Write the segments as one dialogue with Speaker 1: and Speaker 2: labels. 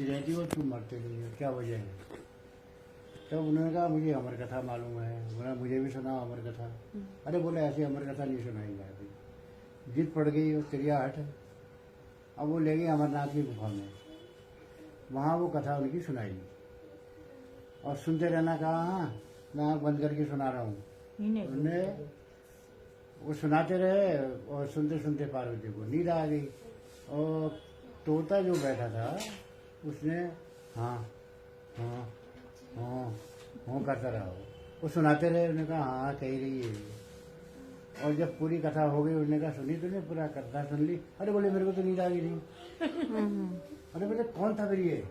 Speaker 1: रहती हो तुम मरते नहीं हो, क्या वजह है? तो उन्होंने कहा मुझे अमर कथा मालूम है। बोला मुझे भी सुना अमर कथा। अरे बोले ऐसी अमर कथा नहीं सुनाएंगे अभी। जिद पड़ गई वो चिड़ियाहट। अब वो ले गए अमरनाथ की गुफा में, वहाँ वो कथा उनकी सुनाई और सुनते रहना। कहा हाँ मैं आँख बंद करके सुना रहा हूँ। उन्होंने वो सुनाते रहे और सुनते सुनते पार्वती को नींद आ गई। और तोता जो बैठा था उसने हाँ हाँ हाँ हाँ करता रहा। वो सुनाते रहे। उन्होंने कहा हाँ कही रही है। और जब पूरी कथा हो गई उन्होंने कहा सुनी तूने पूरा कथा सुन ली? अरे बोले मेरे को तो नींद आ गई नहीं। अरे बोले कौन था फिर ये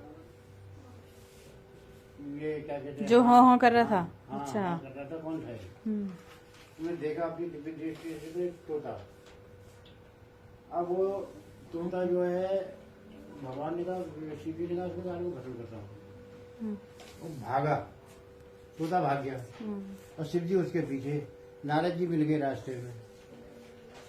Speaker 1: क्या कहते हैं
Speaker 2: जो हाँ हाँ कर रहा था?
Speaker 1: हाँ,
Speaker 2: अच्छा
Speaker 1: हाँ कर रहा था, कौन था ये? मैंने देखा अपनी दिव्य दृष्टि से तो एक तोता। अब वो तोता जो है भगवान ने कहा शिव जी ने कहा उसको को भस्म करता हूँ। वो भागा, तोता भाग गया और शिव जी उसके पीछे। नारद जी मिल गए रास्ते में।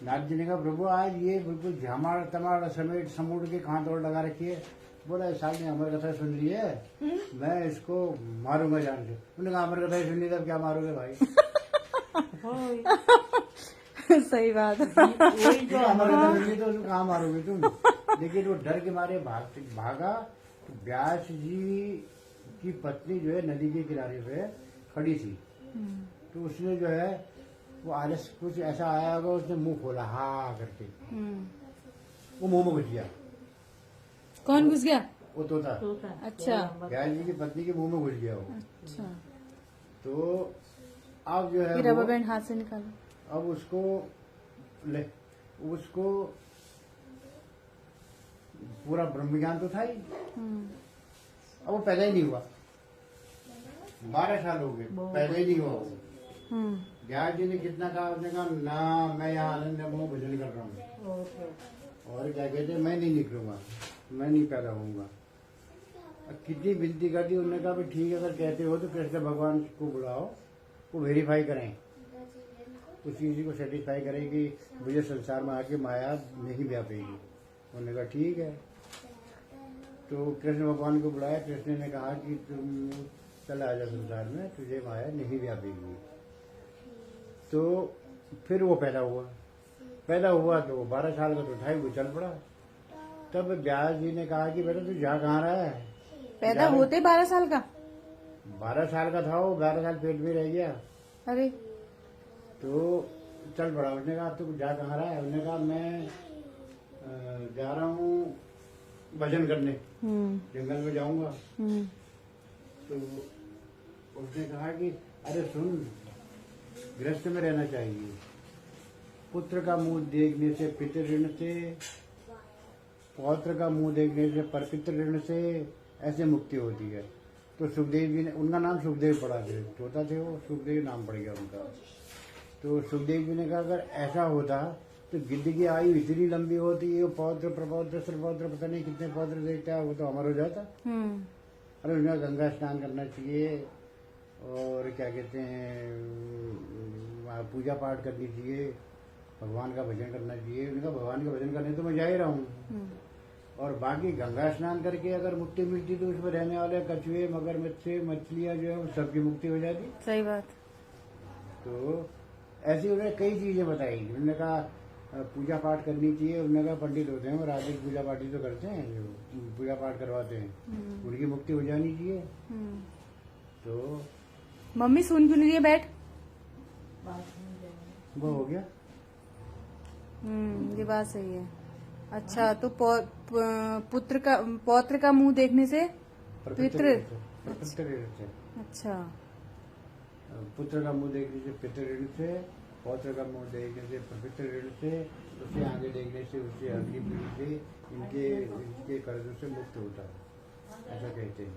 Speaker 1: नारद जी ने कहा प्रभु आज ये बिल्कुल झामाड़ तमाड़ समेट समूट के कहाँ दौड़ लगा रखी है। बोला इस साल ने अमर कथा सुन ली है, मैं इसको मारूंगा जान से। उन्होंने कहा अमर कथा सुन ली तब क्या मारोगे भाई?
Speaker 2: सही बात है।
Speaker 1: वही तो अमर कथा सुन ली तो उसको कहाँ मारोगे तुम? लेकिन वो डर के मारे भागा। तो व्यास जी की पत्नी जो है नदी के किनारे पे खड़ी थी। तो उसने जो है वो आलस कुछ ऐसा आया होगा, उसने मुंह खोला हाँ करके, वो मुंह में घुस गया।
Speaker 2: कौन घुस गया?
Speaker 1: वो तोता।
Speaker 2: अच्छा
Speaker 1: व्यास जी की पत्नी के मुंह में घुस गया वो।
Speaker 2: अच्छा।
Speaker 1: तो अब जो है
Speaker 2: फिर रबर बैंड हाथ से निकालो।
Speaker 1: अब उसको पूरा ब्रह्म ज्ञान तो था ही। अब वो पैदा ही नहीं हुआ। 12 साल हो गए पैदा ही नहीं हुआ वो। व्यास जी ने कितना कहा, उसने कहा ना मैं यहाँ आनंद में भजन कर रहा हूँ और क्या कहते हैं मैं नहीं निकलूंगा, मैं नहीं पैदा होऊंगा। कितनी विनती कर दी। उन्होंने कहा भी ठीक है अगर कहते हो तो कृष्ण भगवान को बुलाओ, वो वेरीफाई करें, उस चीज को सेटिस्फाई करें कि मुझे संसार में आके माया नहीं व्यापेगी। उन्होंने कहा ठीक है। तो कृष्ण भगवान को बुलाया। कृष्ण ने कहा कि तुम चल आ जा संसार में, तुझे माया नहीं व्यापेगी। तो फिर वो पैदा हुआ तो 12 साल का तो था ही, वो चल पड़ा। तब व्यास जी ने कहा कि बेटा तू जा कहाँ रहा है?
Speaker 2: पैदा होते 12 साल का?
Speaker 1: 12 साल का था वो, 12 साल पेट में रह गया।
Speaker 2: अरे
Speaker 1: तो चल पड़ा। उसने कहा तू जा कहाँ रहा है? उसने कहा मैं जा रहा हूँ भजन करने, जंगल में जाऊंगा। तो उसने कहा कि अरे सुन, गृहस्थ में रहना चाहिए। पुत्र का मुंह देखने से पितृ ऋण से, पौत्र का मुंह देखने से परपितृ ऋण से ऐसे मुक्ति होती है। तो सुखदेव जी ने, उनका नाम सुखदेव पड़ा थे, तोता थे वो, सुखदेव नाम पड़ गया उनका। तो सुखदेव जी ने कहा अगर ऐसा होता तो गिद्ध की आयु इतनी लंबी होती है, पौत्र प्रपौत्र श्रपौत्र पता नहीं कितने पौत्र देखता है, वो तो अमर हो जाता। अरे उन्हें गंगा स्नान करना चाहिए और क्या कहते हैं पूजा पाठ करनी चाहिए, भगवान का भजन करना चाहिए। उनका भगवान का भजन करने तो मैं जा ही रहा हूँ, और बाकी गंगा स्नान करके अगर मुक्ति मिलती तो उसमें रहने वाले कछुए मगरमच्छ मछलियाँ जो है उन सबकी मुक्ति हो जाती।
Speaker 2: सही बात।
Speaker 1: तो ऐसी उन्होंने कई चीजें बताई। उन्होंने कहा पूजा पाठ करनी चाहिए। उन्होंने कहा पंडित होते हैं वो राधिक पूजा पाठ ही तो करते हैं, जो पूजा पाठ करवाते हैं, उनकी मुक्ति हो जानी चाहिए। तो
Speaker 2: मम्मी सुन क्यों नहीं रही है? बैठ।
Speaker 1: वो हो गया।
Speaker 2: ये बात सही है। अच्छा तो पुत्र का पौत्र का मुंह देखने से पितृ। अच्छा
Speaker 1: पुत्र का मुंह देखने से पितृ ऋण से, पौत्र का मुंह देखने से प्रपितृ ऋण से, उससे आगे देखने से उससे अगली पीढ़ी से इनके कर्जों से मुक्त होता है, ऐसा कहते हैं।